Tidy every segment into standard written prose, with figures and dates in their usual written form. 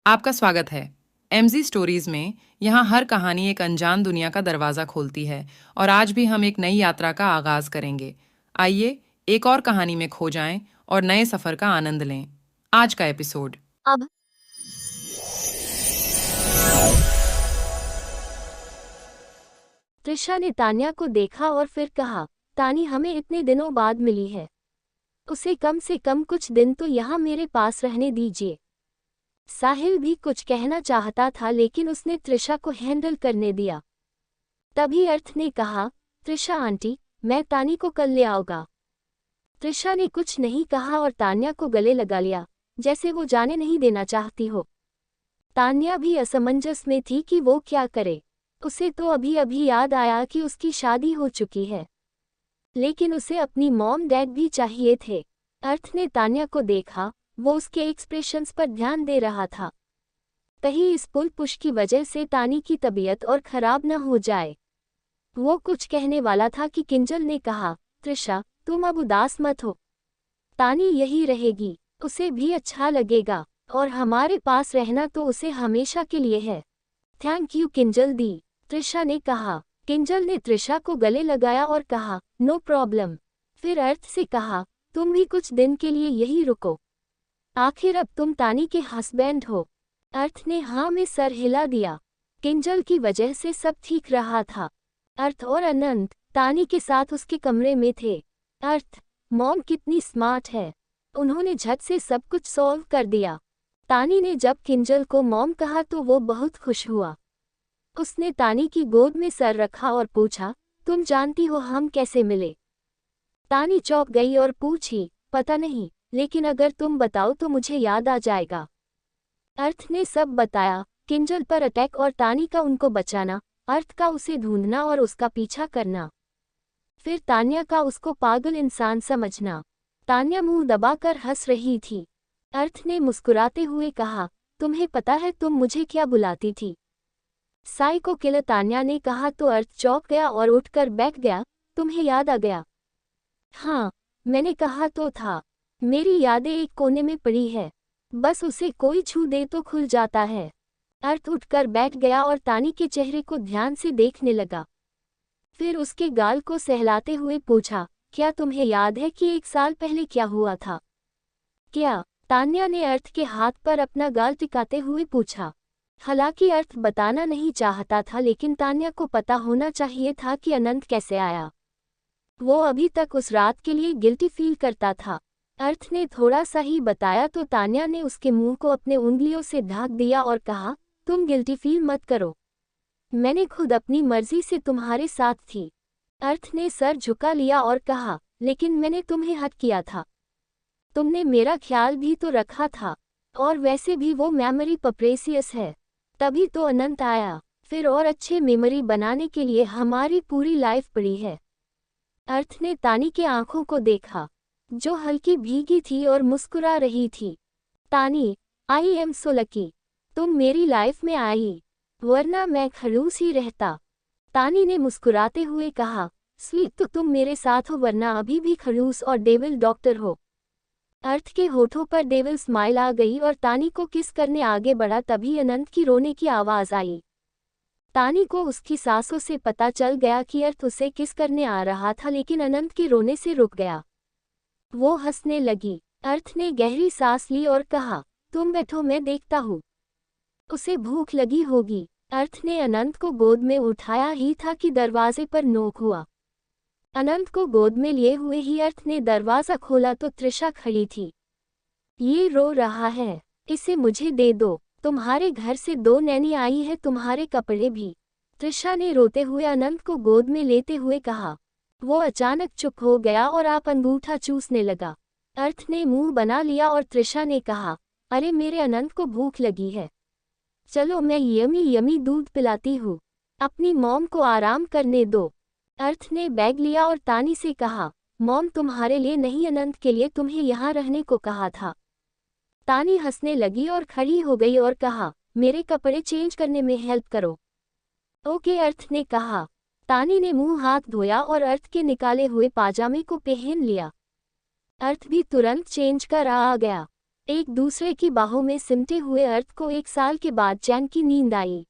आपका स्वागत है। एमजी स्टोरीज में यहाँ हर कहानी एक अनजान दुनिया का दरवाजा खोलती है और आज भी हम एक नई यात्रा का आगाज करेंगे। आइए एक और कहानी में खो जाएं और नए सफर का आनंद लें। आज का एपिसोड। अब त्रिशा ने तान्या को देखा और फिर कहा, तानी हमें इतने दिनों बाद मिली है। उसे कम से कम कुछ दिन तो यहाँ मेरे पास रहने दीजिए। साहिल भी कुछ कहना चाहता था लेकिन उसने त्रिशा को हैंडल करने दिया। तभी अर्थ ने कहा, त्रिशा आंटी, मैं तानी को कल ले आऊंगा। त्रिशा ने कुछ नहीं कहा और तान्या को गले लगा लिया, जैसे वो जाने नहीं देना चाहती हो। तान्या भी असमंजस में थी कि वो क्या करे। उसे तो अभी अभी याद आया कि उसकी शादी हो चुकी है, लेकिन उसे अपनी मॉम डैड भी चाहिए थे। अर्थ ने तान्या को देखा, वो उसके एक्सप्रेशंस पर ध्यान दे रहा था। कहीं इस पुल पुश की वजह से तानी की तबीयत और खराब न हो जाए। वो कुछ कहने वाला था कि किंजल ने कहा, त्रिशा तुम अब उदास मत हो। तानी यही रहेगी, उसे भी अच्छा लगेगा, और हमारे पास रहना तो उसे हमेशा के लिए है। थैंक यू किंजल दी, त्रिशा ने कहा। किंजल ने त्रिशा को गले लगाया और कहा, नो प्रॉब्लम। फिर अर्थ से कहा, तुम भी कुछ दिन के लिए यही रुको। आखिर अब तुम तानी के हस्बैंड हो। अर्थ ने हाँ में सर हिला दिया। किंजल की वजह से सब ठीक रहा था। अर्थ और अनंत तानी के साथ उसके कमरे में थे। अर्थ, मॉम कितनी स्मार्ट है, उन्होंने झट से सब कुछ सॉल्व कर दिया। तानी ने जब किंजल को मॉम कहा तो वो बहुत खुश हुआ। उसने तानी की गोद में सर रखा और पूछा, तुम जानती हो हम कैसे मिले? तानी चौंक गई और पूछी, पता नहीं, लेकिन अगर तुम बताओ तो मुझे याद आ जाएगा। अर्थ ने सब बताया, किंजल पर अटैक और तानी का उनको बचाना, अर्थ का उसे ढूंढना और उसका पीछा करना, फिर तान्या का उसको पागल इंसान समझना। तान्या मुंह दबाकर हंस रही थी। अर्थ ने मुस्कुराते हुए कहा, तुम्हें पता है तुम मुझे क्या बुलाती थी? साइको किलर, तान्या ने कहा तो अर्थ चौंक गया और उठकर बैठ गया। तुम्हें याद आ गया? हाँ, मैंने कहा तो था, मेरी यादें एक कोने में पड़ी है, बस उसे कोई छू दे तो खुल जाता है। अर्थ उठकर बैठ गया और तानी के चेहरे को ध्यान से देखने लगा। फिर उसके गाल को सहलाते हुए पूछा, क्या तुम्हें याद है कि 1 साल पहले क्या हुआ था? क्या? तान्या ने अर्थ के हाथ पर अपना गाल टिकाते हुए पूछा। हालांकि अर्थ बताना नहीं चाहता था, लेकिन तान्या को पता होना चाहिए था कि अनंत कैसे आया। वो अभी तक उस रात के लिए गिल्टी फील करता था। अर्थ ने थोड़ा सा ही बताया तो तान्या ने उसके मुंह को अपने उंगलियों से ढक दिया और कहा, तुम गिल्टी फील मत करो, मैंने खुद अपनी मर्जी से तुम्हारे साथ थी। अर्थ ने सर झुका लिया और कहा, लेकिन मैंने तुम्हें हट किया था, तुमने मेरा ख्याल भी तो रखा था, और वैसे भी वो मेमोरी प्रेशियस है। तभी तो अनंत आया, फिर और अच्छे मेमोरी बनाने के लिए हमारी पूरी लाइफ पड़ी है। अर्थ ने तानी के आंखों को देखा, जो हल्की भीगी थी और मुस्कुरा रही थी। तानी, आई एम सो लकी, तुम मेरी लाइफ में आई, वरना मैं खड़ूस ही रहता। तानी ने मुस्कुराते हुए कहा, स्वीट तो तुम मेरे साथ हो, वरना अभी भी खड़ूस और डेविल डॉक्टर हो। अर्थ के होठों पर डेविल स्माइल आ गई और तानी को किस करने आगे बढ़ा। तभी अनंत की रोने की आवाज आई। तानी को उसकी सांसों से पता चल गया कि अर्थ उसे किस करने आ रहा था, लेकिन अनंत के रोने से रुक गया। वो हंसने लगी। अर्थ ने गहरी सांस ली और कहा, तुम बैठो, मैं देखता हूँ, उसे भूख लगी होगी। अर्थ ने अनंत को गोद में उठाया ही था कि दरवाजे पर नोक हुआ। अनंत को गोद में लिए हुए ही अर्थ ने दरवाजा खोला तो त्रिशा खड़ी थी। ये रो रहा है, इसे मुझे दे दो, तुम्हारे घर से 2 नैनी आई है, तुम्हारे कपड़े भी, त्रिशा ने रोते हुए अनंत को गोद में लेते हुए कहा। वो अचानक चुप हो गया और आप अंगूठा चूसने लगा। अर्थ ने मुंह बना लिया और त्रिशा ने कहा, अरे मेरे अनंत को भूख लगी है, चलो मैं यमी यमी दूध पिलाती हूँ, अपनी मॉम को आराम करने दो। अर्थ ने बैग लिया और तानी से कहा, मॉम तुम्हारे लिए नहीं, अनंत के लिए तुम्हें यहाँ रहने को कहा था। तानी हंसने लगी और खड़ी हो गई और कहा, मेरे कपड़े चेंज करने में हेल्प करो। ओके, अर्थ ने कहा। तानी ने मुंह हाथ धोया और अर्थ के निकाले हुए पाजामे को पहन लिया। अर्थ भी तुरंत चेंज कर आ गया। एक दूसरे की बाहों में सिमटे हुए अर्थ को 1 साल के बाद चैन की नींद आई।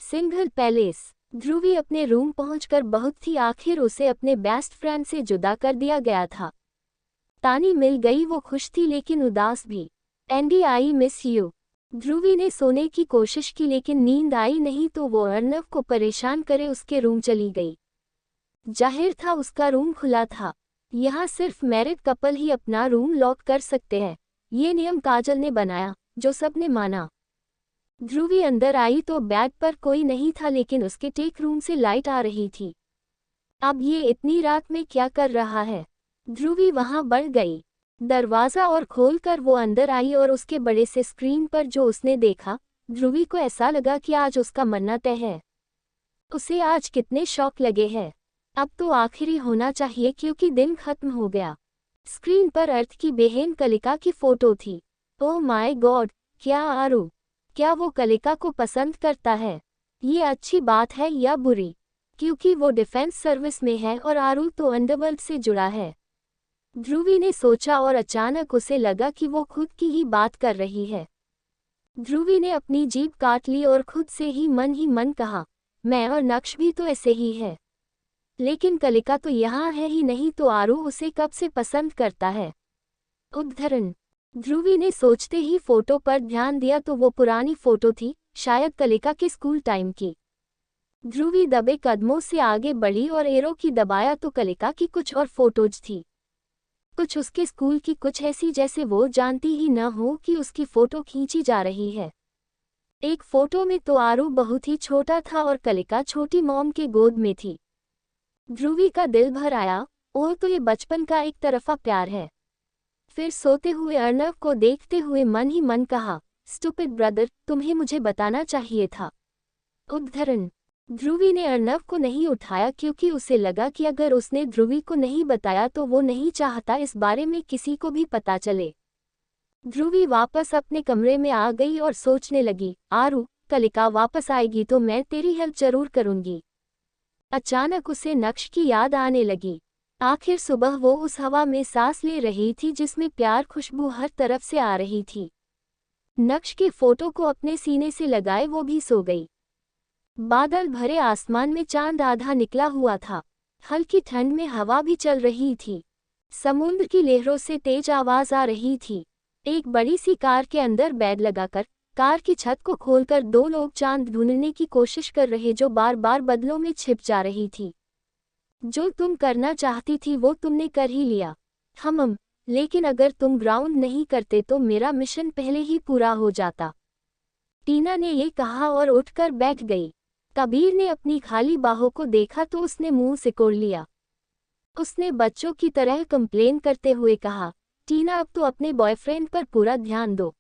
सिंघल पैलेस। ध्रुवी अपने रूम पहुंचकर बहुत थी, आखिर उसे अपने बेस्ट फ्रेंड से जुदा कर दिया गया था। तानी मिल गई, वो खुश थी लेकिन उदास भी। Andy I miss you. Dhruvi ने सोने की कोशिश की लेकिन नींद आई नहीं, तो वो अर्नव को परेशान करे उसके रूम चली गई। जाहिर था उसका रूम खुला था। यहाँ सिर्फ मैरिड कपल ही अपना रूम लॉक कर सकते हैं, ये नियम काजल ने बनाया, जो सबने माना। ध्रुवी अंदर आई तो बेड पर कोई नहीं था, लेकिन उसके टेक रूम से लाइट आ रही थी। अब ये इतनी रात में क्या कर रहा है? ध्रुवी वहां बढ़ गई। दरवाजा और खोलकर वो अंदर आई और उसके बड़े से स्क्रीन पर जो उसने देखा, ध्रुवी को ऐसा लगा कि आज उसका मरना तय है। उसे आज कितने शौक लगे हैं। अब तो आखिरी होना चाहिए क्योंकि दिन खत्म हो गया। स्क्रीन पर अर्थ की बहन कलिका की फोटो थी। ओह माय गॉड, क्या आरू, क्या वो कलिका को पसंद करता है? ये अच्छी बात है या बुरी? क्योंकि वो डिफेंस सर्विस में है और आरू तो अंडरवर्ल्ड से जुड़ा है। ध्रुवी ने सोचा और अचानक उसे लगा कि वो खुद की ही बात कर रही है। ध्रुवी ने अपनी जीभ काट ली और खुद से ही मन कहा, मैं और नक्श भी तो ऐसे ही है। लेकिन कलिका तो यहाँ है ही नहीं, तो आरू उसे कब से पसंद करता है? उद्धरण। ध्रुवी ने सोचते ही फोटो पर ध्यान दिया तो वो पुरानी फोटो थी, शायद कलिका के स्कूल टाइम की। ध्रुवी दबे कदमों से आगे बढ़ी और एरो की दबाया तो कलिका की कुछ और फोटोज थी। कुछ उसके स्कूल की, कुछ ऐसी जैसे वो जानती ही न हो कि उसकी फोटो खींची जा रही है। एक फोटो में तो आरू बहुत ही छोटा था और कलिका छोटी मॉम के गोद में थी। ध्रुवी का दिल भर आया, ओह तो ये बचपन का एक तरफा प्यार है। फिर सोते हुए अर्नव को देखते हुए मन ही मन कहा, स्टूपिड ब्रदर, तुम्हें मुझे बताना चाहिए था। उद्धरण। ध्रुवी ने अर्नव को नहीं उठाया क्योंकि उसे लगा कि अगर उसने ध्रुवी को नहीं बताया तो वो नहीं चाहता इस बारे में किसी को भी पता चले। ध्रुवी वापस अपने कमरे में आ गई और सोचने लगी, आरू, कलिका वापस आएगी तो मैं तेरी हेल्प जरूर करूंगी। अचानक उसे नक्श की याद आने लगी। आखिर सुबह वो उस हवा में सांस ले रही थी जिसमें प्यार खुशबू हर तरफ से आ रही थी। नक्श के फोटो को अपने सीने से लगाए वो भी सो गई। बादल भरे आसमान में चांद आधा निकला हुआ था। हल्की ठंड में हवा भी चल रही थी। समुद्र की लहरों से तेज आवाज आ रही थी। एक बड़ी सी कार के अंदर बेड लगाकर कार की छत को खोलकर 2 लोग चांद ढूंढने की कोशिश कर रहे जो बार बार बदलों में छिप जा रही थी। जो तुम करना चाहती थी वो तुमने कर ही लिया। लेकिन अगर तुम ग्राउंड नहीं करते तो मेरा मिशन पहले ही पूरा हो जाता। टीना ने ये कहा और उठकर बैठ गई। कबीर ने अपनी खाली बाहों को देखा तो उसने मुंह सिकोड़ लिया। उसने बच्चों की तरह कंप्लेन करते हुए कहा, टीना अब तो अपने बॉयफ्रेंड पर पूरा ध्यान दो।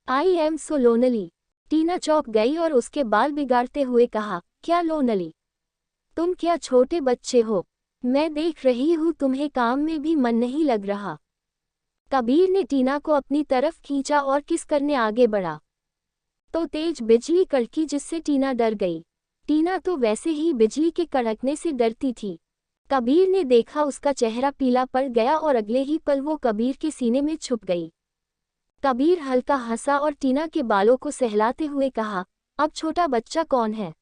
I am so lonely. टीना चौंक गई और उसके बाल बिगाड़ते हुए कहा, क्या लोनली? तुम क्या छोटे बच्चे हो? मैं देख रही हूँ तुम्हें काम में भी मन नहीं लग रहा। कबीर ने टीना को अपनी तरफ खींचा और किस करने आगे बढ़ा तो तेज बिजली कड़की जिससे टीना डर गई। टीना तो वैसे ही बिजली के कड़कने से डरती थी। कबीर ने देखा उसका चेहरा पीला पड़ गया और अगले ही पल वो कबीर के सीने में छुप गई। कबीर हल्का हंसा और टीना के बालों को सहलाते हुए कहा, अब छोटा बच्चा कौन है?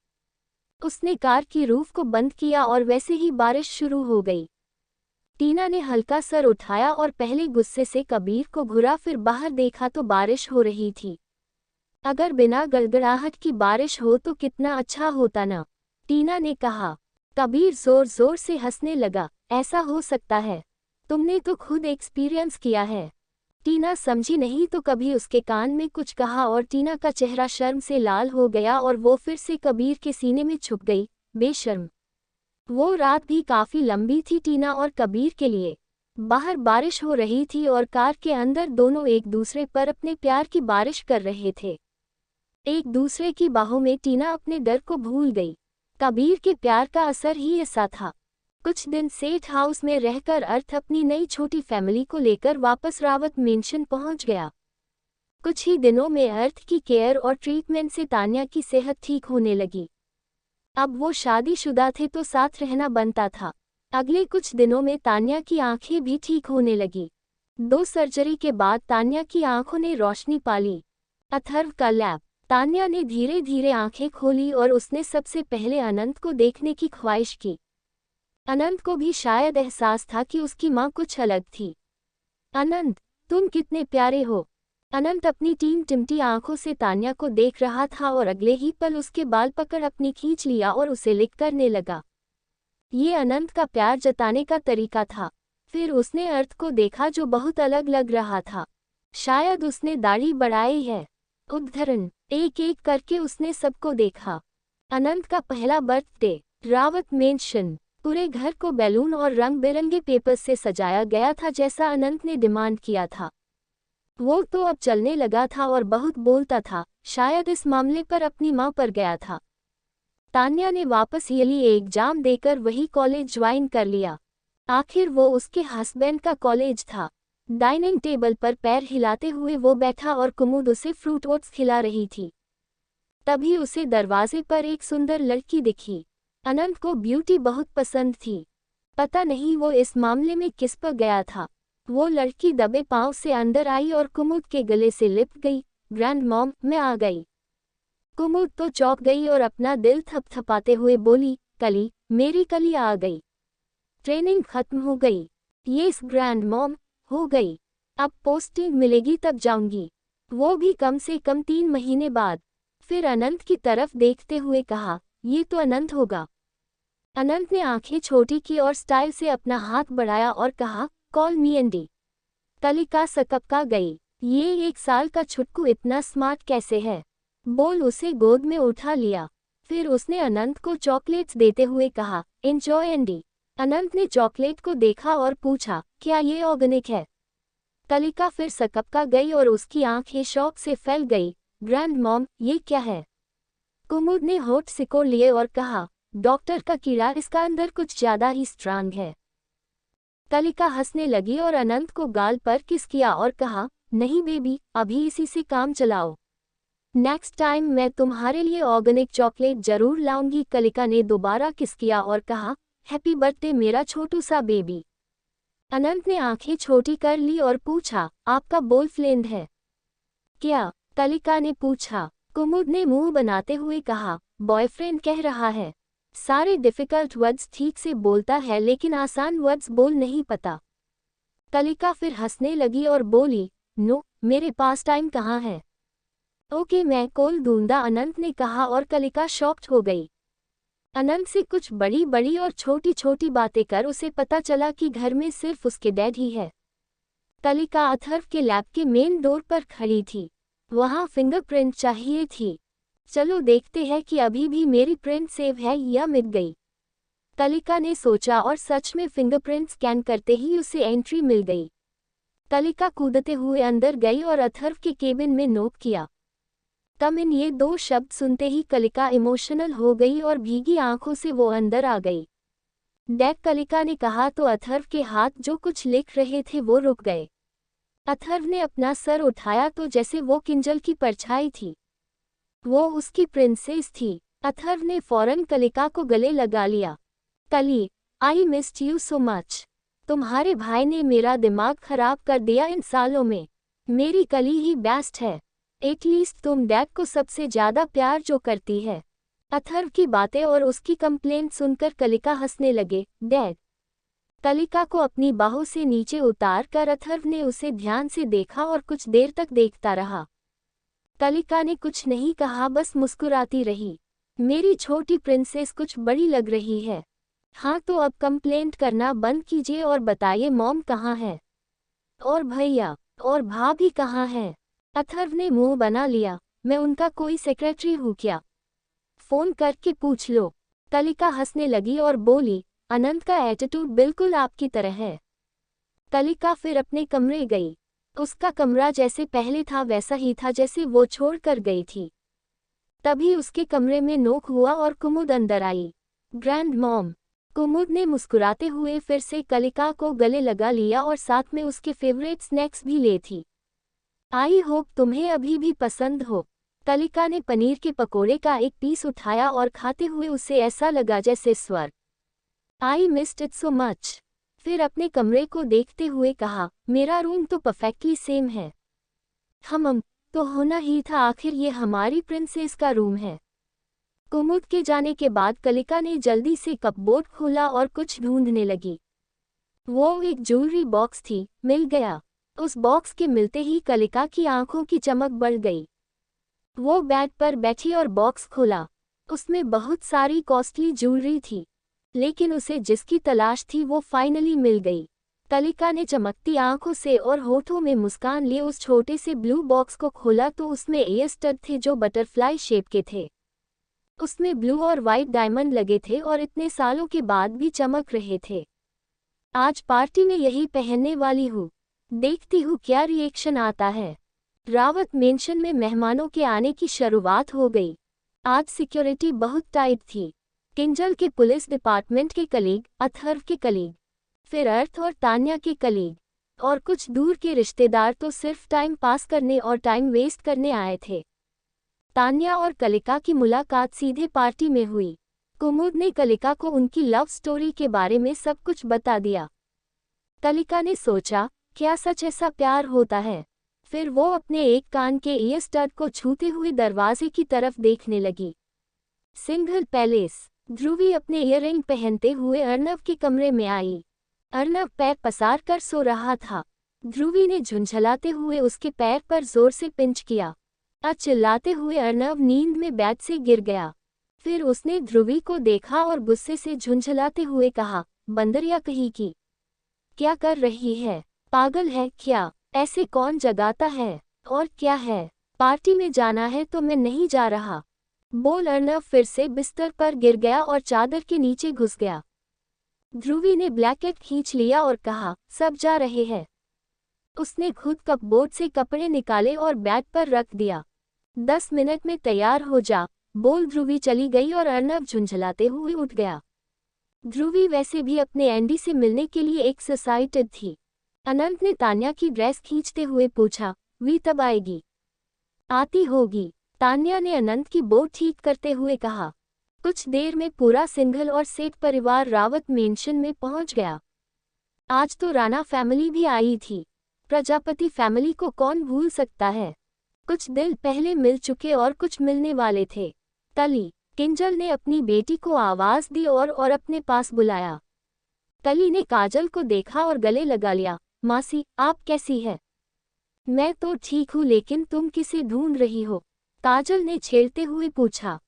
उसने कार की रूफ को बंद किया और वैसे ही बारिश शुरू हो गई। टीना ने हल्का सर उठाया और पहले गुस्से से कबीर को घूरा, फिर बाहर देखा तो बारिश हो रही थी। अगर बिना गड़गड़ाहट की बारिश हो तो कितना अच्छा होता ना, टीना ने कहा। कबीर जोर जोर से हंसने लगा, ऐसा हो सकता है? तुमने तो खुद एक्सपीरियंस किया है। टीना समझी नहीं तो कभी उसके कान में कुछ कहा और टीना का चेहरा शर्म से लाल हो गया और वो फिर से कबीर के सीने में छुप गई। बेशर्म। वो रात भी काफी लंबी थी टीना और कबीर के लिए। बाहर बारिश हो रही थी और कार के अंदर दोनों एक दूसरे पर अपने प्यार की बारिश कर रहे थे। एक दूसरे की बाहों में टीना अपने डर को भूल गई। कबीर के प्यार का असर ही ऐसा था। कुछ दिन सेठ हाउस में रहकर अर्थ अपनी नई छोटी फैमिली को लेकर वापस रावत मेंशन पहुंच गया। कुछ ही दिनों में अर्थ की केयर और ट्रीटमेंट से तान्या की सेहत ठीक होने लगी। अब वो शादीशुदा थे तो साथ रहना बनता था। अगले कुछ दिनों में तान्या की आंखें भी ठीक होने लगी। 2 सर्जरी के बाद तान्या की आंखों ने रोशनी पाली। अथर्व का लैब। तान्या ने धीरे धीरे आंखें खोली और उसने सबसे पहले अनंत को देखने की ख्वाहिश की। अनंत को भी शायद एहसास था कि उसकी माँ कुछ अलग थी। अनंत, तुम कितने प्यारे हो। अनंत अपनी टिमटिमती आंखों से तान्या को देख रहा था और अगले ही पल उसके बाल पकड़ अपनी खींच लिया और उसे लिक करने लगा। ये अनंत का प्यार जताने का तरीका था। फिर उसने अर्थ को देखा जो बहुत अलग लग रहा था। शायद उसने दाढ़ी बढ़ाई है। उद्धरण। एक एक करके उसने सबको देखा। अनंत का पहला बर्थडे, रावत मेंशन। पूरे घर को बैलून और रंग बिरंगे पेपर से सजाया गया था जैसा अनंत ने डिमांड किया था। वो तो अब चलने लगा था और बहुत बोलता था, शायद इस मामले पर अपनी माँ पर गया था। तान्या ने वापस ईयरली एग्जाम देकर वही कॉलेज ज्वाइन कर लिया। आखिर वो उसके हस्बैंड का कॉलेज था। डाइनिंग टेबल पर पैर हिलाते हुए वो बैठा और कुमुद उसे फ्रूट ओट्स खिला रही थी। तभी उसे दरवाजे पर एक सुंदर लड़की दिखी। अनंत को ब्यूटी बहुत पसंद थी। पता नहीं वो इस मामले में किस पर गया था। वो लड़की दबे पांव से अंदर आई और कुमुद के गले से लिपट गई। ग्रैंड मॉम, मैं आ गई। कुमुद तो चौंक गई और अपना दिल थपथपाते हुए बोली, कली, मेरी कली आ गई। ट्रेनिंग खत्म हो गई। यस ग्रैंड मॉम, हो गई। अब पोस्टिंग मिलेगी तब जाऊंगी। वो भी कम से कम 3 महीने बाद। फिर अनंत की तरफ देखते हुए कहा, ये तो अनंत होगा। अनंत ने आंखें छोटी की और स्टाइल से अपना हाथ बढ़ाया और कहा, कॉल मी एंडी। कलिका सकपका गई। ये 1 साल का छुटकू इतना स्मार्ट कैसे है? बोल उसे गोद में उठा लिया। फिर उसने अनंत को चॉकलेट्स देते हुए कहा, एंजॉय एंडी। अनंत ने चॉकलेट को देखा और पूछा, क्या ये ऑर्गेनिक है? कलिका फिर सकपका गई और उसकी आंखें शौक से फैल गई। ग्रैंड मॉम, ये क्या है? कुमुद ने होठ सिकोड़ लिए और कहा, डॉक्टर का कीड़ा, इसका अंदर कुछ ज्यादा ही स्ट्रांग है। कलिका हंसने लगी और अनंत को गाल पर किस किया और कहा, नहीं बेबी, अभी इसी से काम चलाओ। नेक्स्ट टाइम मैं तुम्हारे लिए ऑर्गेनिक चॉकलेट जरूर लाऊंगी। कलिका ने दोबारा किस किया और कहा, हैप्पी बर्थडे मेरा छोटू सा बेबी। अनंत ने आंखें छोटी कर ली और पूछा, आपका बॉयफ्रेंड है क्या? कलिका ने पूछा। कुमुद ने मुंह बनाते हुए कहा, बॉयफ्रेंड कह रहा है। सारे डिफिकल्ट वर्ड्स ठीक से बोलता है लेकिन आसान वर्ड्स बोल नहीं पता। कलिका फिर हंसने लगी और बोली, नो, मेरे पास टाइम कहाँ है। ओके, मैं कॉल दूंगा, अनंत ने कहा और कलिका शॉक्ड हो गई। अनंत से कुछ बड़ी बड़ी और छोटी छोटी बातें कर उसे पता चला कि घर में सिर्फ उसके डैड ही है। कलिका अथर्व के लैब के मेन डोर पर खड़ी थी। वहाँ फिंगरप्रिंट चाहिए थी। चलो देखते हैं कि अभी भी मेरी प्रिंट सेव है या मिट गई। कलिका ने सोचा और सच में फिंगरप्रिंट स्कैन करते ही उसे एंट्री मिल गई। कलिका कूदते हुए अंदर गई और अथर्व के केबिन में नोक किया। कम इन, ये 2 शब्द सुनते ही कलिका इमोशनल हो गई और भीगी आंखों से वो अंदर आ गई। डैड, कलिका ने कहा तो अथर्व के हाथ जो कुछ लिख रहे थे वो रुक गए। अथर्व ने अपना सर उठाया तो जैसे वो किंजल की परछाई थी। वो उसकी प्रिंसेस थी। अथर्व ने फौरन कलिका को गले लगा लिया। कली, I missed you so much. तुम्हारे भाई ने मेरा दिमाग खराब कर दिया इन सालों में। मेरी कली ही बेस्ट है। एटलीस्ट तुम डैड को सबसे ज्यादा प्यार जो करती है। अथर्व की बातें और उसकी कंप्लेंट सुनकर कलिका हंसने लगे। डैड। कलिका को अपनी बाहों से नीचे उतार कर अथर्व ने उसे ध्यान से देखा और कुछ देर तक देखता रहा। कलिका ने कुछ नहीं कहा, बस मुस्कुराती रही। मेरी छोटी प्रिंसेस कुछ बड़ी लग रही है। हाँ तो अब कंप्लेंट करना बंद कीजिए और बताइए मॉम कहाँ है? और भैया और भाभी कहाँ हैं? अथर्व ने मुंह बना लिया। मैं उनका कोई सेक्रेटरी हूँ क्या? फोन करके पूछ लो। कलिका हंसने लगी और बोली, अनंत का एटीट्यूड बिल्कुल आपकी तरह है। कलिका फिर अपने कमरे गई। उसका कमरा जैसे पहले था वैसा ही था जैसे वो छोड़ कर गई थी। तभी उसके कमरे में नोक हुआ और कुमुद अंदर आई। Grand mom. कुमुद ने मुस्कुराते हुए फिर से कलिका को गले लगा लिया और साथ में उसके फेवरेट स्नैक्स भी ले थी। आई होप तुम्हें अभी भी पसंद हो। कलिका ने पनीर के पकोड़े का एक पीस उठाया और खाते हुए उसे ऐसा लगा जैसे स्वर्ग। I missed it so much. फिर अपने कमरे को देखते हुए कहा, मेरा रूम तो परफेक्टली सेम है। तो होना ही था, आखिर ये हमारी प्रिंसेस का रूम है। कुमुद के जाने के बाद कलिका ने जल्दी से कपबोर्ड खोला और कुछ ढूंढने लगी। वो एक ज्वेलरी बॉक्स थी, मिल गया। उस बॉक्स के मिलते ही कलिका की आंखों की चमक बढ़ गई। वो बेड पर बैठी और बॉक्स खोला। उसमें बहुत सारी कॉस्टली ज्वेलरी थी, लेकिन उसे जिसकी तलाश थी वो फाइनली मिल गई। कलिका ने चमकती आंखों से और होठों में मुस्कान लिए उस छोटे से ब्लू बॉक्स को खोला तो उसमें एयर स्टड थे जो बटरफ्लाई शेप के थे। उसमें ब्लू और वाइट डायमंड लगे थे और इतने सालों के बाद भी चमक रहे थे। आज पार्टी में यही पहनने वाली हूँ, देखती हूँ क्या रिएक्शन आता है। रावत मेंशन में मेहमानों के आने की शुरुआत हो गई। आज सिक्योरिटी बहुत टाइट थी। किंजल के पुलिस डिपार्टमेंट के कलीग, अथर्व के कलीग, फिर अर्थ और तान्या के कलीग, और कुछ दूर के रिश्तेदार तो सिर्फ टाइम पास करने और टाइम वेस्ट करने आए थे। तान्या और कलिका की मुलाकात सीधे पार्टी में हुई। कुमुद ने कलिका को उनकी लव स्टोरी के बारे में सब कुछ बता दिया। कलिका ने सोचा, क्या सच ऐसा प्यार होता है? फिर वो अपने एक कान के ईयर स्टड को छूते हुए दरवाजे की तरफ देखने लगी। सिंघल पैलेस। ध्रुवी अपने ईयररिंग पहनते हुए अर्नव के कमरे में आई। अर्नव पैर पसार कर सो रहा था। ध्रुवी ने झुंझलाते हुए उसके पैर पर जोर से पिंच किया। चिल्लाते हुए अर्नव नींद में बेड से गिर गया। फिर उसने ध्रुवी को देखा और गुस्से से झुंझलाते हुए कहा, बंदरिया कहीं की, क्या कर रही है? पागल है क्या? ऐसे कौन जगाता है? और क्या है, पार्टी में जाना है तो मैं नहीं जा रहा, बोल। अर्नव फिर से बिस्तर पर गिर गया और चादर के नीचे घुस गया। ध्रुवी ने ब्लैंकेट खींच लिया और कहा, सब जा रहे हैं। उसने खुद कपबोर्ड से कपड़े निकाले और बेड पर रख दिया। 10 मिनट में तैयार हो जा, बोल। ध्रुवी चली गई और अर्नव झुंझलाते हुए उठ गया। ध्रुवी वैसे भी अपने एंडी से मिलने के लिए एक्साइटेड थी। अनंत ने तान्या की ड्रेस खींचते हुए पूछा, वी तब आएगी? आती होगी, तान्या ने अनंत की बोट ठीक करते हुए कहा। कुछ देर में पूरा सिंघल और सेठ परिवार रावत मेंशन में पहुंच गया। आज तो राणा फैमिली भी आई थी। प्रजापति फैमिली को कौन भूल सकता है? कुछ दिल पहले मिल चुके और कुछ मिलने वाले थे। कली। किंजल ने अपनी बेटी को आवाज दी और अपने पास बुलाया। कली ने काजल को देखा और गले लगा लिया। मासी, आप कैसी है? मैं तो ठीक हूँ, लेकिन तुम किसे ढूंढ रही हो? काजल ने छेड़ते हुए पूछा।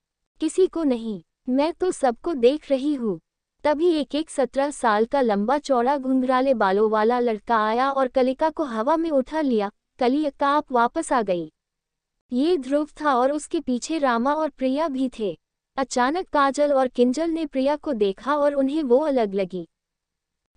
किसी को नहीं, मैं तो सबको देख रही हूँ। तभी एक 17 साल का लंबा चौड़ा घुंघराले बालों वाला लड़का आया और कलिका को हवा में उठा लिया। कलिका, आप वापस आ गई। ये ध्रुव था और उसके पीछे रामा और प्रिया भी थे। अचानक काजल और किंजल ने प्रिया को देखा और उन्हें वो अलग लगी।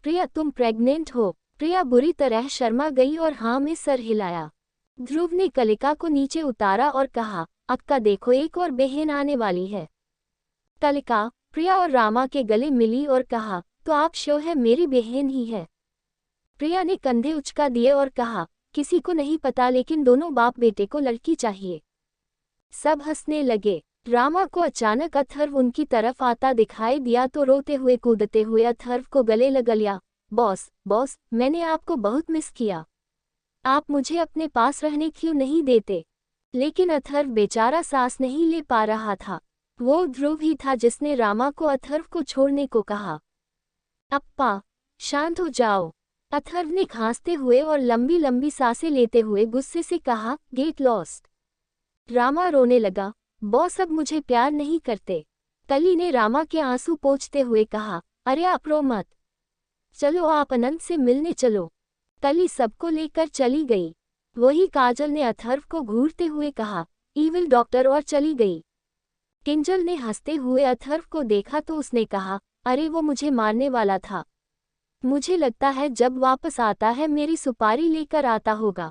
प्रिया, तुम प्रेग्नेंट हो? प्रिया बुरी तरह शर्मा गई और हाँ में सर हिलाया। ध्रुव ने कलिका को नीचे उतारा और कहा, अक्का देखो, एक और बहन आने वाली है। कलिका, प्रिया और रामा के गले मिली और कहा, तो आप श्योर है मेरी बहन ही है? प्रिया ने कंधे उचका दिए और कहा, किसी को नहीं पता, लेकिन दोनों बाप बेटे को लड़की चाहिए। सब हंसने लगे। रामा को अचानक अथर्व उनकी तरफ आता दिखाई दिया तो रोते हुए कूदते हुए अथर्व को गले लगा लिया। बॉस, मैंने आपको बहुत मिस किया। आप मुझे अपने पास रहने क्यों नहीं देते? लेकिन अथर्व बेचारा सांस नहीं ले पा रहा था। वो ध्रुव ही था जिसने रामा को अथर्व को छोड़ने को कहा। अप्पा, शांत हो जाओ, अथर्व ने खांसते हुए और लंबी लंबी सांसें लेते हुए गुस्से से कहा, गेट लॉस्ट। रामा रोने लगा। बॉस, अब मुझे प्यार नहीं करते। कली ने रामा के आंसू पोंछते हुए कहा, अरे आप रो मत, चलो आप अनंत से मिलने चलो। कली सबको लेकर चली गई। वही काजल ने अथर्व को घूरते हुए कहा, ईविल डॉक्टर, और चली गई। किंजल ने हंसते हुए अथर्व को देखा तो उसने कहा, अरे वो मुझे मारने वाला था। मुझे लगता है जब वापस आता है मेरी सुपारी लेकर आता होगा।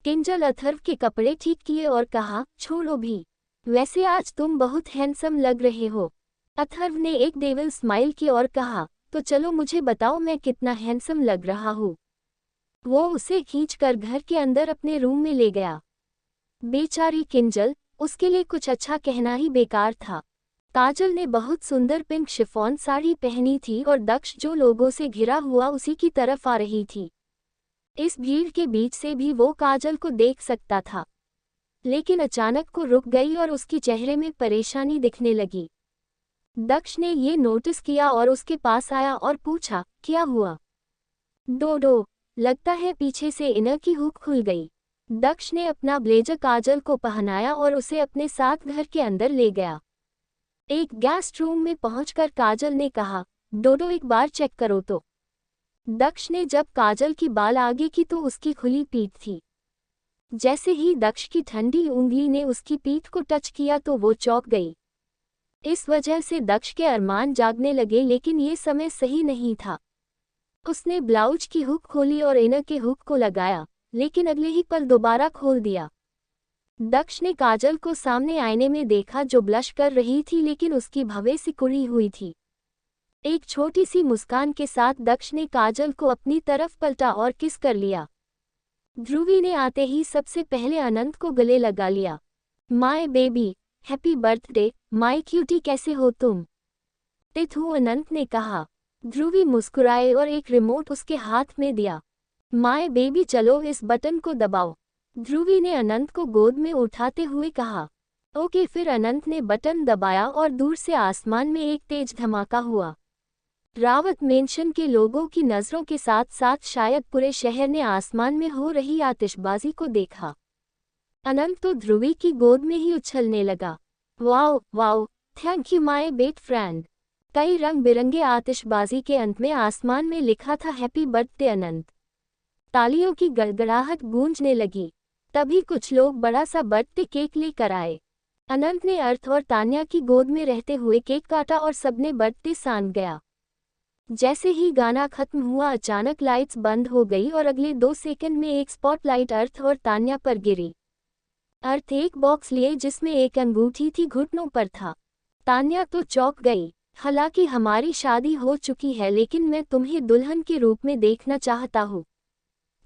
किंजल अथर्व के कपड़े ठीक किए और कहा, छोड़ो भी, वैसे आज तुम बहुत हैंडसम लग रहे हो। अथर्व ने एक डेविल स्माइल की और कहा, तो चलो मुझे बताओ मैं कितना हैंडसम लग रहा हूँ। वो उसे खींचकर घर के अंदर अपने रूम में ले गया। बेचारी किंजल, उसके लिए कुछ अच्छा कहना ही बेकार था। काजल ने बहुत सुंदर पिंक शिफॉन साड़ी पहनी थी और दक्ष जो लोगों से घिरा हुआ उसी की तरफ आ रही थी। इस भीड़ के बीच से भी वो काजल को देख सकता था, लेकिन अचानक को रुक गई और उसके चेहरे में परेशानी दिखने लगी। दक्ष ने ये नोटिस किया और उसके पास आया और पूछा, क्या हुआ? डोडो, लगता है पीछे से इनर की हुक खुल गई। दक्ष ने अपना ब्लेजर काजल को पहनाया और उसे अपने साथ घर के अंदर ले गया। एक गेस्ट रूम में पहुंचकर काजल ने कहा, डोडो एक बार चेक करो तो। दक्ष ने जब काजल की बाल आगे की तो उसकी खुली पीठ थी। जैसे ही दक्ष की ठंडी उंगली ने उसकी पीठ को टच किया तो वो चौंक गई। इस वजह से दक्ष के अरमान जागने लगे, लेकिन ये समय सही नहीं था। उसने ब्लाउज की हुक खोली और इनर के हुक को लगाया, लेकिन अगले ही पल दोबारा खोल दिया। दक्ष ने काजल को सामने आईने में देखा जो ब्लश कर रही थी, लेकिन उसकी भवें सिकुड़ी हुई थी। एक छोटी सी मुस्कान के साथ दक्ष ने काजल को अपनी तरफ पलटा और किस कर लिया। ध्रुवी ने आते ही सबसे पहले अनंत को गले लगा लिया। My baby, happy birthday, my cutie, कैसे हो तुम? तिथु, अनंत ने कहा। ध्रुवी मुस्कुराए और एक रिमोट उसके हाथ में दिया। माय बेबी, चलो इस बटन को दबाओ। ध्रुवी ने अनंत को गोद में उठाते हुए कहा। ओके। फिर अनंत ने बटन दबाया और दूर से आसमान में एक तेज धमाका हुआ। रावत मेंशन के लोगों की नज़रों के साथ साथ शायद पूरे शहर ने आसमान में हो रही आतिशबाजी को देखा। अनंत तो ध्रुवी की गोद में ही उछलने लगा। Wow wow, thank you my best friend. कई रंग बिरंगे आतिशबाजी के अंत में आसमान में लिखा था, हैप्पी बर्थडे अनंत। तालियों की गड़गड़ाहट गूंजने लगी। तभी कुछ लोग बड़ा सा बर्थडे केक लेकर आए। अनंत ने अर्थ और तान्या की गोद में रहते हुए केक काटा और सबने बर्थडे सान गया। जैसे ही गाना खत्म हुआ अचानक लाइट्स बंद हो गई और अगले 2 सेकंड में एक स्पॉटलाइट अर्थ और तान्या पर गिरी। अर्थ एक बॉक्स लिए जिसमें एक अंगूठी थी, घुटनों पर था। तान्या तो चौंक गई। हालांकि हमारी शादी हो चुकी है, लेकिन मैं तुम्हें दुल्हन के रूप में देखना चाहता हूँ।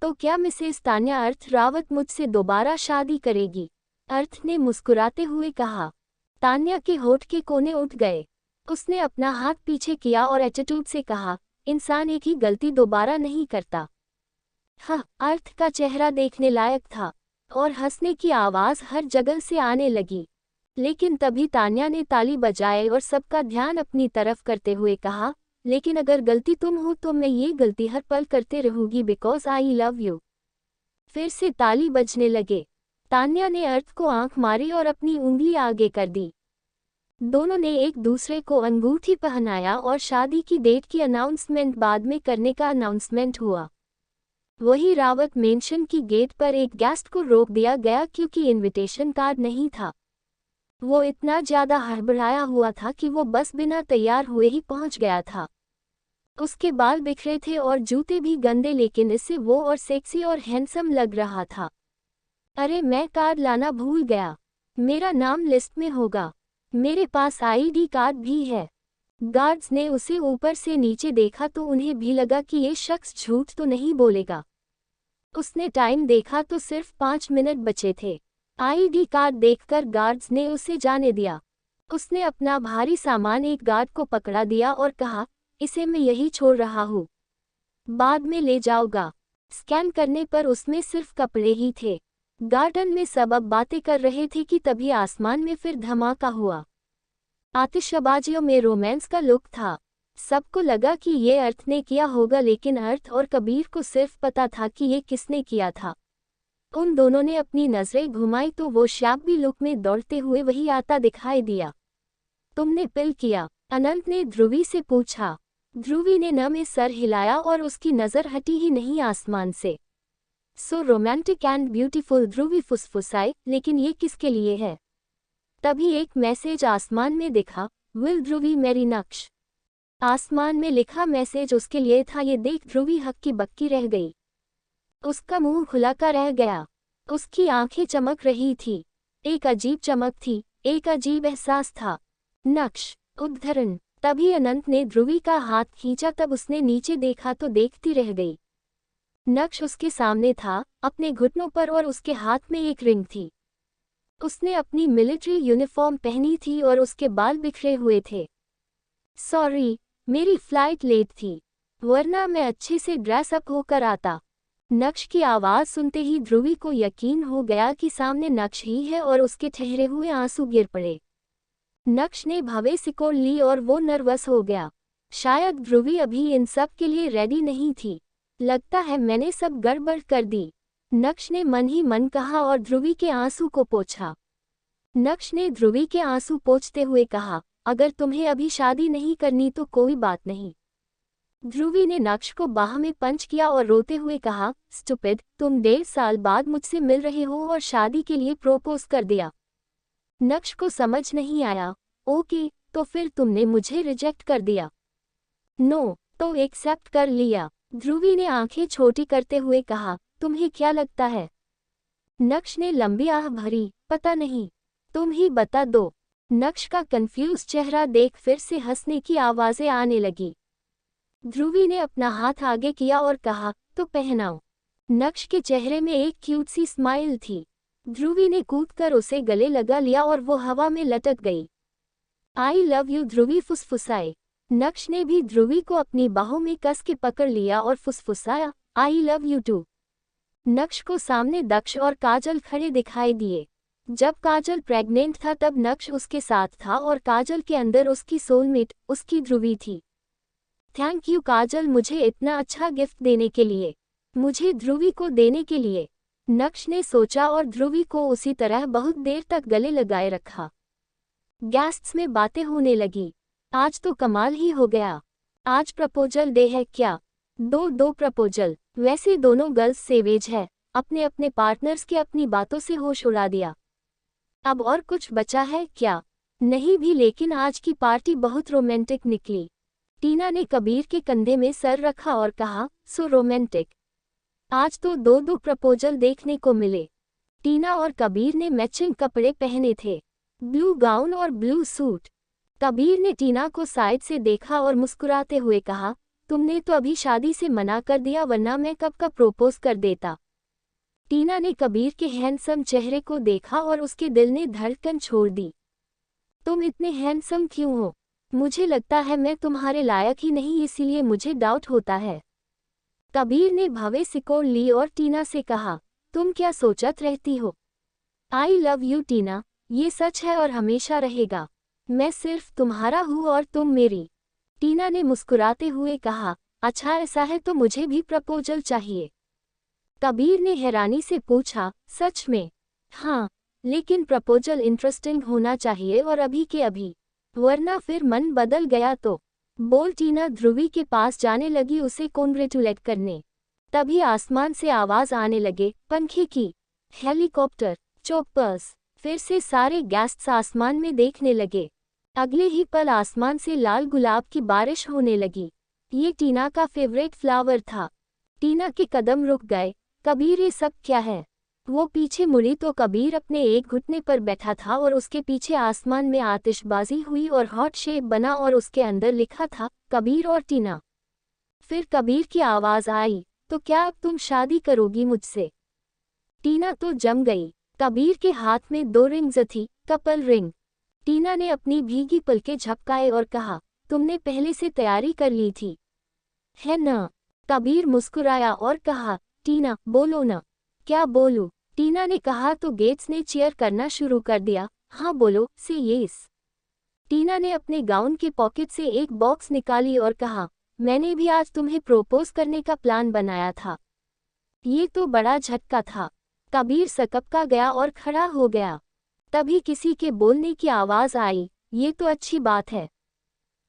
तो क्या मिसेस तान्या अर्थ रावत मुझसे दोबारा शादी करेगी? अर्थ ने मुस्कुराते हुए कहा। तान्या के होठ के कोने उठ गए। उसने अपना हाथ पीछे किया और एटीट्यूड से कहा, इंसान एक ही गलती दोबारा नहीं करता। हाँ, अर्थ का चेहरा देखने लायक था और हंसने की आवाज़ हर जगह से आने लगी। लेकिन तभी तान्या ने ताली बजाए और सबका ध्यान अपनी तरफ करते हुए कहा, लेकिन अगर गलती तुम हो तो मैं ये गलती हर पल करते रहूंगी, बिकॉज आई लव यू। फिर से ताली बजने लगे। तान्या ने अर्थ को आंख मारी और अपनी उंगली आगे कर दी। दोनों ने एक दूसरे को अंगूठी पहनाया और शादी की डेट की अनाउंसमेंट बाद में करने का अनाउंसमेंट हुआ। वही रावत मेंशन की गेट पर एक गेस्ट को रोक दिया गया क्योंकि इनविटेशन कार्ड नहीं था। वो इतना ज्यादा हड़बड़ाया हुआ था कि वो बस बिना तैयार हुए ही पहुंच गया था। उसके बाल बिखरे थे और जूते भी गंदे, लेकिन इससे वो और सेक्सी और हैंडसम लग रहा था। अरे, मैं कार्ड लाना भूल गया। मेरा नाम लिस्ट में होगा। मेरे पास आईडी कार्ड भी है। गार्ड्स ने उसे ऊपर से नीचे देखा तो उन्हें भी लगा कि ये शख्स झूठ तो नहीं बोलेगा। उसने टाइम देखा तो सिर्फ 5 मिनट बचे थे। आईडी कार्ड देखकर गार्ड्स ने उसे जाने दिया। उसने अपना भारी सामान एक गार्ड को पकड़ा दिया और कहा, इसे मैं यही छोड़ रहा हूँ, बाद में ले जाऊंगा। स्कैन करने पर उसमें सिर्फ कपड़े ही थे। गार्डन में सब अब बातें कर रहे थे कि तभी आसमान में फिर धमाका हुआ। आतिशबाजियों में रोमांस का लुक था। सबको लगा कि ये अर्थ ने किया होगा, लेकिन अर्थ और कबीर को सिर्फ पता था कि ये किसने किया था। उन दोनों ने अपनी नजरें घुमाई तो वो शैम्पी लुक में दौड़ते हुए वही आता दिखाई दिया। तुमने पिल किया? अनंत ने ध्रुवी से पूछा। ध्रुवी ने न में सर हिलाया और उसकी नजर हटी ही नहीं आसमान से। सो रोमांटिक एंड ब्यूटीफुल, ध्रुवी फुसफुसाए, लेकिन ये किसके लिए है? तभी एक मैसेज आसमान में दिखा, विल ध्रुवी मैरी नक्श। आसमान में लिखा मैसेज उसके लिए था। ये देख ध्रुवी हक्की बक्की रह गई। उसका मुंह खुला का रह गया। उसकी आंखें चमक रही थी। एक अजीब चमक थी, एक अजीब एहसास था। नक्श, उद्धरण। तभी अनंत ने ध्रुवी का हाथ खींचा। तब उसने नीचे देखा तो देखती रह गई। नक्श उसके सामने था, अपने घुटनों पर, और उसके हाथ में एक रिंग थी। उसने अपनी मिलिट्री यूनिफॉर्म पहनी थी और उसके बाल बिखरे हुए थे। सॉरी, मेरी फ्लाइट लेट थी, वरना मैं अच्छे से ड्रेस अप होकर आता। नक्श की आवाज़ सुनते ही ध्रुवी को यकीन हो गया कि सामने नक्श ही है और उसके ठहरे हुए आंसू गिर पड़े। नक्श ने भावे सिकोड़ ली और वो नर्वस हो गया। शायद ध्रुवी अभी इन सब के लिए रेडी नहीं थी। लगता है मैंने सब गड़बड़ कर दी, नक्श ने मन ही मन कहा और ध्रुवी के आंसू को पोंछा। नक्श ने ध्रुवी के आंसू पोंछते हुए कहा, अगर तुम्हें अभी शादी नहीं करनी तो कोई बात नहीं। ध्रुवी ने नक्श को बाह में पंच किया और रोते हुए कहा, स्टूपिड, तुम 1.5 साल बाद मुझसे मिल रहे हो और शादी के लिए प्रोपोज कर दिया। नक्श को समझ नहीं आया। ओके, तो फिर तुमने मुझे रिजेक्ट कर दिया। नो, तो एक्सेप्ट कर लिया। ध्रुवी ने आंखें छोटी करते हुए कहा, तुम्हें क्या लगता है? नक्श ने लंबी आह भरी, पता नहीं, तुम ही बता दो। नक्श का कंफ्यूज चेहरा देख फिर से हंसने की आवाजें आने लगी। ध्रुवी ने अपना हाथ आगे किया और कहा, तो पहनाओ। नक्श के चेहरे में एक क्यूट सी स्माइल थी। ध्रुवी ने कूदकर उसे गले लगा लिया और वो हवा में लटक गई। आई लव यू, ध्रुवी फुसफुसाए। नक्श ने भी ध्रुवी को अपनी बाहों में कस के पकड़ लिया और फुसफुसाया, आई लव यू टू। नक्श को सामने दक्ष और काजल खड़े दिखाई दिए। जब काजल प्रेग्नेंट था तब नक्श उसके साथ था और काजल के अंदर उसकी सोलमेट, उसकी ध्रुवी थी। थैंक यू काजल, मुझे इतना अच्छा गिफ्ट देने के लिए, मुझे ध्रुवी को देने के लिए। नक्श ने सोचा और ध्रुवी को उसी तरह बहुत देर तक गले लगाए रखा। गेस्ट्स में बातें होने लगी। आज तो कमाल ही हो गया, आज प्रपोजल डे है क्या? दो प्रपोजल। वैसे दोनों गर्ल्स सेवेज है, अपने अपने पार्टनर्स के अपनी बातों से होश उड़ा दिया। अब और कुछ बचा है क्या? नहीं भी, लेकिन आज की पार्टी बहुत रोमांटिक निकली। टीना ने कबीर के कंधे में सर रखा और कहा, सो रोमांटिक। आज तो दो प्रपोजल देखने को मिले। टीना और कबीर ने मैचिंग कपड़े पहने थे, ब्लू गाउन और ब्लू सूट। कबीर ने टीना को साइड से देखा और मुस्कुराते हुए कहा, तुमने तो अभी शादी से मना कर दिया, वरना मैं कब का प्रपोज कर देता। टीना ने कबीर के हैंडसम चेहरे को देखा और उसके दिल ने धड़कन छोड़ दी। तुम इतने हैंडसम क्यों हो? मुझे लगता है मैं तुम्हारे लायक ही नहीं, इसीलिए मुझे डाउट होता है। कबीर ने भावे सिकोड़ ली और टीना से कहा, तुम क्या सोचत रहती हो? आई लव यू टीना, ये सच है और हमेशा रहेगा। मैं सिर्फ तुम्हारा हूँ और तुम मेरी। टीना ने मुस्कुराते हुए कहा, अच्छा ऐसा है तो मुझे भी प्रपोजल चाहिए। कबीर ने हैरानी से पूछा, सच में? हाँ, लेकिन प्रपोजल इंटरेस्टिंग होना चाहिए और अभी के अभी, वरना फिर मन बदल गया तो। बोल टीना ध्रुवी के पास जाने लगी उसे कॉन्ग्रेचुलेट करने। तभी आसमान से आवाज आने लगे, पंखे की, हेलीकॉप्टर, चॉपर्स। फिर से सारे गेस्ट्स आसमान में देखने लगे। अगले ही पल आसमान से लाल गुलाब की बारिश होने लगी। ये टीना का फेवरेट फ्लावर था। टीना के कदम रुक गए। कबीर, ये सब क्या है? वो पीछे मुड़ी तो कबीर अपने एक घुटने पर बैठा था और उसके पीछे आसमान में आतिशबाजी हुई और हॉट शेप बना और उसके अंदर लिखा था, कबीर और टीना। फिर कबीर की आवाज आई, तो क्या अब तुम शादी करोगी मुझसे? टीना तो जम गई। कबीर के हाथ में 2 रिंग्स थी, कपल रिंग। टीना ने अपनी भीगी पलकें झपकाए और कहा, तुमने पहले से तैयारी कर ली थी, है ना? कबीर मुस्कुराया और कहा, टीना बोलो ना। क्या बोलूं? टीना ने कहा तो गेट्स ने चीयर करना शुरू कर दिया। हाँ बोलो, से येस। टीना ने अपने गाउन के पॉकेट से एक बॉक्स निकाली और कहा, मैंने भी आज तुम्हें प्रोपोज करने का प्लान बनाया था। ये तो बड़ा झटका था। कबीर सकपका गया और खड़ा हो गया। तभी किसी के बोलने की आवाज आई, ये तो अच्छी बात है,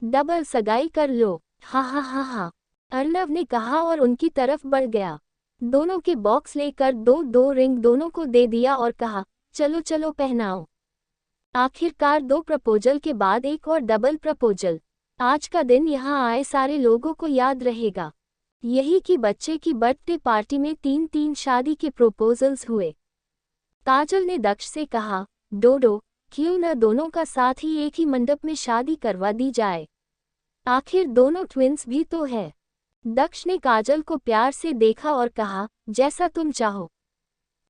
डबल सगाई कर लो। हा हा हा हा, अर्नव ने कहा और उनकी तरफ बढ़ गया। दोनों के बॉक्स लेकर 2 रिंग दोनों को दे दिया और कहा, चलो चलो पहनाओ। आखिरकार 2 प्रपोजल के बाद एक और डबल प्रपोजल। आज का दिन यहाँ आए सारे लोगों को याद रहेगा। यही कि बच्चे की बर्थडे पार्टी में 3 शादी के प्रपोजल्स हुए। काजल ने दक्ष से कहा, डोडो, क्यों न दोनों का साथ ही एक ही मंडप में शादी करवा दी जाए, आखिर दोनों ट्विंस भी तो है। दक्ष ने काजल को प्यार से देखा और कहा, जैसा तुम चाहो।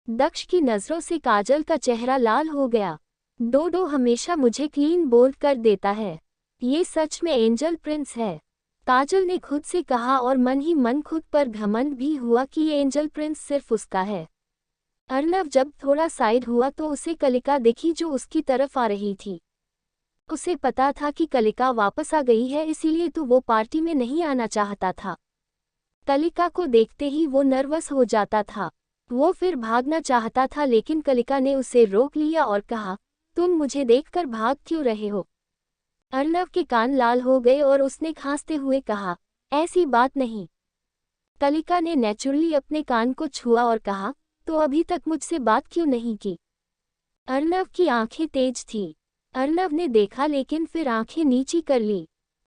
दक्ष की नजरों से काजल का चेहरा लाल हो गया। डोडो हमेशा मुझे क्लीन बोल्ड कर देता है। ये सच में एंजल प्रिंस है, काजल ने खुद से कहा और मन ही मन खुद पर घमंड भी हुआ कि ये एंजल प्रिंस सिर्फ उसका है। अर्नव जब थोड़ा साइड हुआ तो उसे कलिका दिखी जो उसकी तरफ आ रही थी। उसे पता था कि कलिका वापस आ गई है, इसीलिए तो वो पार्टी में नहीं आना चाहता था। कलिका को देखते ही वो नर्वस हो जाता था। वो फिर भागना चाहता था लेकिन कलिका ने उसे रोक लिया और कहा, तुम मुझे देखकर भाग क्यों रहे हो? अर्नव के कान लाल हो गए और उसने खांसते हुए कहा, ऐसी बात नहीं। कलिका ने नेचुरली अपने कान को छुआ और कहा, तो अभी तक मुझसे बात क्यों नहीं की? अर्नव की आंखें तेज थी। अर्नव ने देखा लेकिन फिर आंखें नीची कर ली।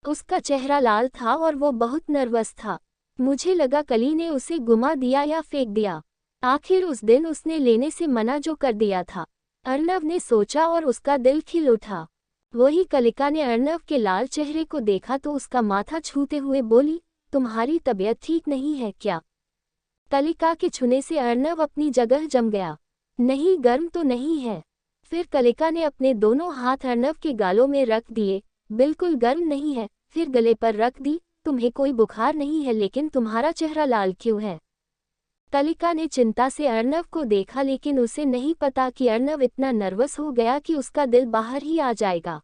उसका चेहरा लाल था और वो बहुत नर्वस था। मुझे लगा कली ने उसे गुमा दिया या फेंक दिया। आखिर उस दिन उसने लेने से मना जो कर दिया था। अर्नव ने सोचा और उसका दिल खिल उठा। वही कलिका ने अर्नव के लाल चेहरे को देखा तो उसका माथा छूते हुए बोली, तुम्हारी तबीयत ठीक नहीं है क्या? कलिका के छूने से अर्नव अपनी जगह जम गया। नहीं, गर्म तो नहीं है। फिर कलिका ने अपने दोनों हाथ अर्नव के गालों में रख दिए। बिल्कुल गर्म नहीं है। फिर गले पर रख दी। तुम्हें कोई बुखार नहीं है लेकिन तुम्हारा चेहरा लाल क्यों है? कलिका ने चिंता से अर्नव को देखा लेकिन उसे नहीं पता कि अर्नव इतना नर्वस हो गया कि उसका दिल बाहर ही आ जाएगा।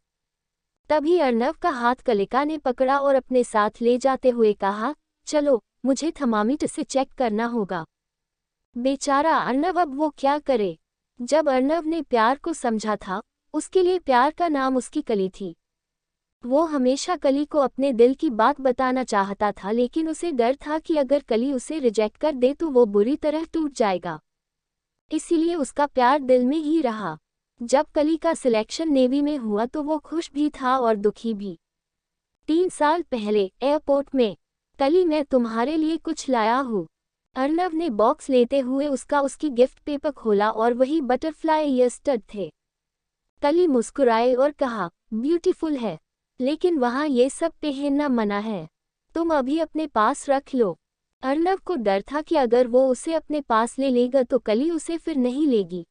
तभी अर्नव का हाथ कलिका ने पकड़ा और अपने साथ ले जाते हुए कहा, चलो मुझे थर्मामीटर से चेक करना होगा। बेचारा अर्नव, अब वो क्या करे? जब अर्नव ने प्यार को समझा था, उसके लिए प्यार का नाम उसकी कली थी। वो हमेशा कली को अपने दिल की बात बताना चाहता था लेकिन उसे डर था कि अगर कली उसे रिजेक्ट कर दे तो वो बुरी तरह टूट जाएगा। इसीलिए उसका प्यार दिल में ही रहा। जब कली का सिलेक्शन नेवी में हुआ तो वो खुश भी था और दुखी भी। 3 साल पहले एयरपोर्ट में, कली मैं तुम्हारे लिए कुछ लाया हूँ। अर्नव ने बॉक्स लेते हुए उसकी गिफ्ट पेपर खोला और वही बटरफ्लाई ईयर स्टड थे। कली मुस्कुराए और कहा, ब्यूटीफुल है, लेकिन वहाँ ये सब पहनना मना है। तुम अभी अपने पास रख लो। अर्नव को डर था कि अगर वो उसे अपने पास ले लेगा तो कली उसे फिर नहीं लेगी।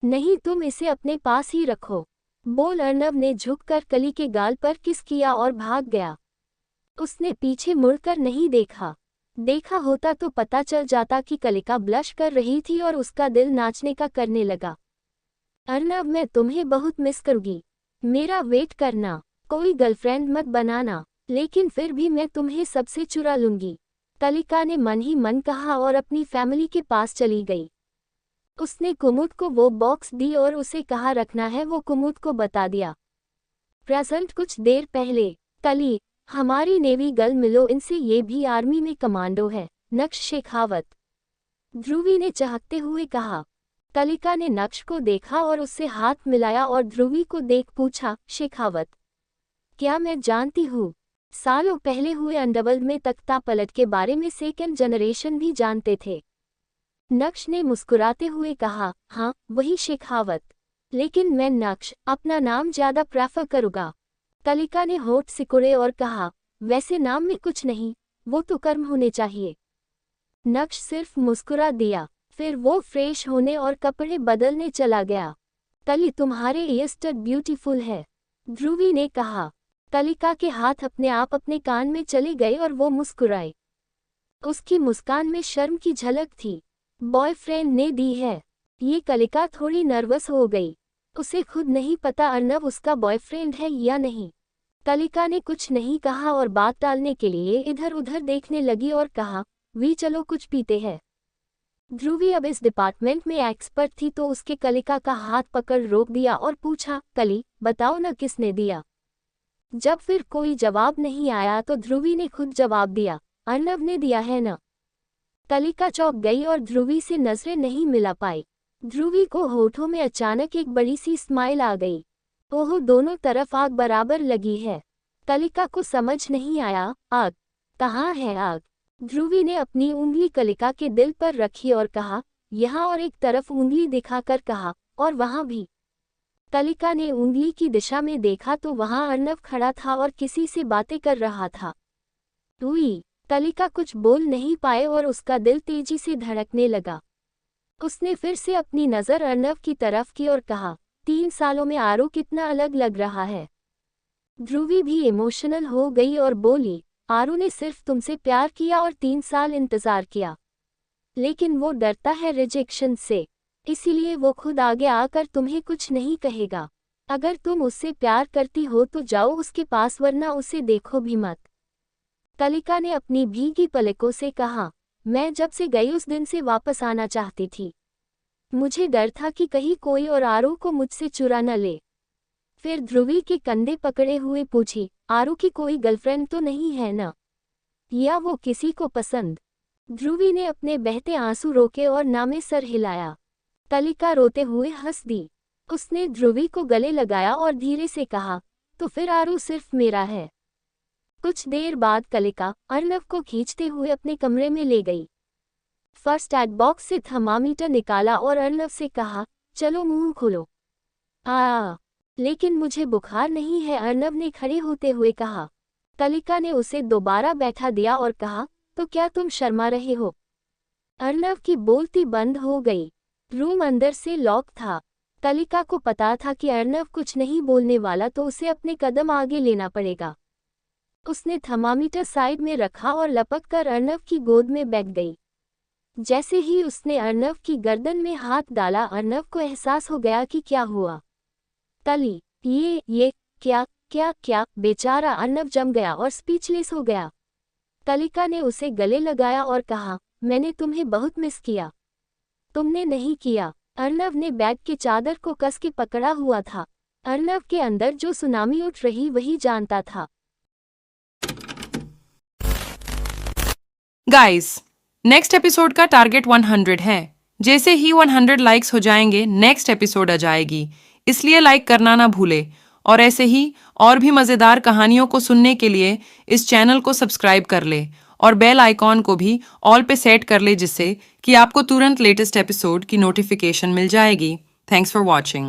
नहीं, तुम इसे अपने पास ही रखो, बोल अर्नव ने झुककर कली के गाल पर किस किया और भाग गया। उसने पीछे मुड़कर नहीं देखा। देखा होता तो पता चल जाता कि कलिका ब्लश कर रही थी और उसका दिल नाचने का करने लगा। अर्नव, मैं तुम्हें बहुत मिस करूंगी। मेरा वेट करना। कोई गर्लफ्रेंड मत बनाना, लेकिन फिर भी मैं तुम्हें सबसे चुरा लूंगी। कलिका ने मन ही मन कहा और अपनी फैमिली के पास चली गई। उसने कुमुद को वो बॉक्स दी और उसे कहा रखना है, वो कुमुद को बता दिया। प्रेजेंट कुछ देर पहले, कली, हमारी नेवी गर्ल मिलो इनसे, ये भी आर्मी में कमांडो है, नक्श शेखावत। ध्रुवी ने चहकते हुए कहा। कलिका ने नक्श को देखा और उससे हाथ मिलाया और ध्रुवी को देख पूछा, शेखावत? क्या मैं जानती हूँ। सालों पहले हुए अंडरवर्ल्ड में तख्ता पलट के बारे में सेकंड जनरेशन भी जानते थे। नक्श ने मुस्कुराते हुए कहा, हाँ वही शेखावत, लेकिन मैं नक्श अपना नाम ज्यादा प्रेफर करूँगा। कलिका ने होठ सिकुड़े और कहा, वैसे नाम में कुछ नहीं, वो तो कर्म होने चाहिए। नक्श सिर्फ मुस्कुरा दिया, फिर वो फ्रेश होने और कपड़े बदलने चला गया। कली, तुम्हारे ईयर स्टड ब्यूटीफुल है, ध्रुवी ने कहा। कलिका के हाथ अपने आप अपने कान में चले गए और वो मुस्कुराई। उसकी मुस्कान में शर्म की झलक थी। बॉयफ्रेंड ने दी है। ये कलिका थोड़ी नर्वस हो गई। उसे खुद नहीं पता अर्नव उसका बॉयफ्रेंड है या नहीं। कलिका ने कुछ नहीं कहा और बात टालने के लिए इधर उधर देखने लगी और कहा, वी चलो कुछ पीते हैं। ध्रुवी अब इस डिपार्टमेंट में एक्सपर्ट थी तो उसके कलिका का हाथ पकड़ रोक दिया और पूछा, कली बताओ न किसने दिया। जब फिर कोई जवाब नहीं आया तो ध्रुवी ने खुद जवाब दिया, अर्नव ने दिया है न। कलिका चौंक गई और ध्रुवी से नजरें नहीं मिला पाई। ध्रुवी को होठों में अचानक एक बड़ी सी स्माइल आ गई। ओह, दोनों तरफ आग बराबर लगी है। कलिका को समझ नहीं आया, आग कहाँ है आग? ध्रुवी ने अपनी उंगली कलिका के दिल पर रखी और कहा, यहाँ, और एक तरफ उंगली दिखाकर कहा, और वहाँ भी। कलिका ने उंगली की दिशा में देखा तो वहाँ अर्नव खड़ा था और किसी से बातें कर रहा था। कलिका कुछ बोल नहीं पाए और उसका दिल तेजी से धड़कने लगा। उसने फिर से अपनी नज़र अर्नव की तरफ की और कहा, 3 सालों में आरू कितना अलग लग रहा है। ध्रुवी भी इमोशनल हो गई और बोली, आरू ने सिर्फ तुमसे प्यार किया और 3 साल इंतजार किया। लेकिन वो डरता है रिजेक्शन से, इसीलिए वो खुद आगे आकर तुम्हें कुछ नहीं कहेगा। अगर तुम उससे प्यार करती हो तो जाओ उसके पास, वरना उसे देखो भी मत। कलिका ने अपनी भीगी पलकों से कहा, मैं जब से गई उस दिन से वापस आना चाहती थी। मुझे डर था कि कहीं कोई और आरू को मुझसे चुरा न ले। फिर ध्रुवी के कंधे पकड़े हुए पूछी, आरू की कोई गर्लफ्रेंड तो नहीं है ना? या वो किसी को पसंद? ध्रुवी ने अपने बहते आंसू रोके और ना में सर हिलाया। कलिका रोते हुए हंस दी। उसने ध्रुवी को गले लगाया और धीरे से कहा, तो फिर आरू सिर्फ मेरा है। कुछ देर बाद कलिका अर्नव को खींचते हुए अपने कमरे में ले गई। फर्स्ट एड बॉक्स से थर्मामीटर निकाला और अर्नव से कहा, चलो मुंह खोलो। लेकिन मुझे बुखार नहीं है, अर्नव ने खड़े होते हुए कहा। कलिका ने उसे दोबारा बैठा दिया और कहा, तो क्या तुम शर्मा रहे हो? अर्नव की बोलती बंद हो गई। रूम अंदर से लॉक था। कलिका को पता था कि अर्नव कुछ नहीं बोलने वाला, तो उसे अपने कदम आगे लेना पड़ेगा। उसने थर्मामीटर साइड में रखा और लपक कर अर्नव की गोद में बैठ गई। जैसे ही उसने अर्नव की गर्दन में हाथ डाला, अर्नव को एहसास हो गया कि क्या हुआ। तली, ये क्या क्या क्या? बेचारा अर्नव जम गया और स्पीचलेस हो गया। कलिका ने उसे गले लगाया और कहा, मैंने तुम्हें बहुत मिस किया। तुमने नहीं किया। अर्नव ने बेड की चादर को कस के पकड़ा हुआ था। अर्नव के अंदर जो सुनामी उठ रही वही जानता था। गाइस, नेक्स्ट एपिसोड का टारगेट 100 है। जैसे ही 100 लाइक्स हो जाएंगे नेक्स्ट एपिसोड आ जाएगी, इसलिए लाइक करना ना भूले। और ऐसे ही और भी मज़ेदार कहानियों को सुनने के लिए इस चैनल को सब्सक्राइब कर ले और बेल आइकॉन को भी ऑल पे सेट कर ले, जिससे कि आपको तुरंत लेटेस्ट एपिसोड की नोटिफिकेशन मिल जाएगी। Thanks for watching.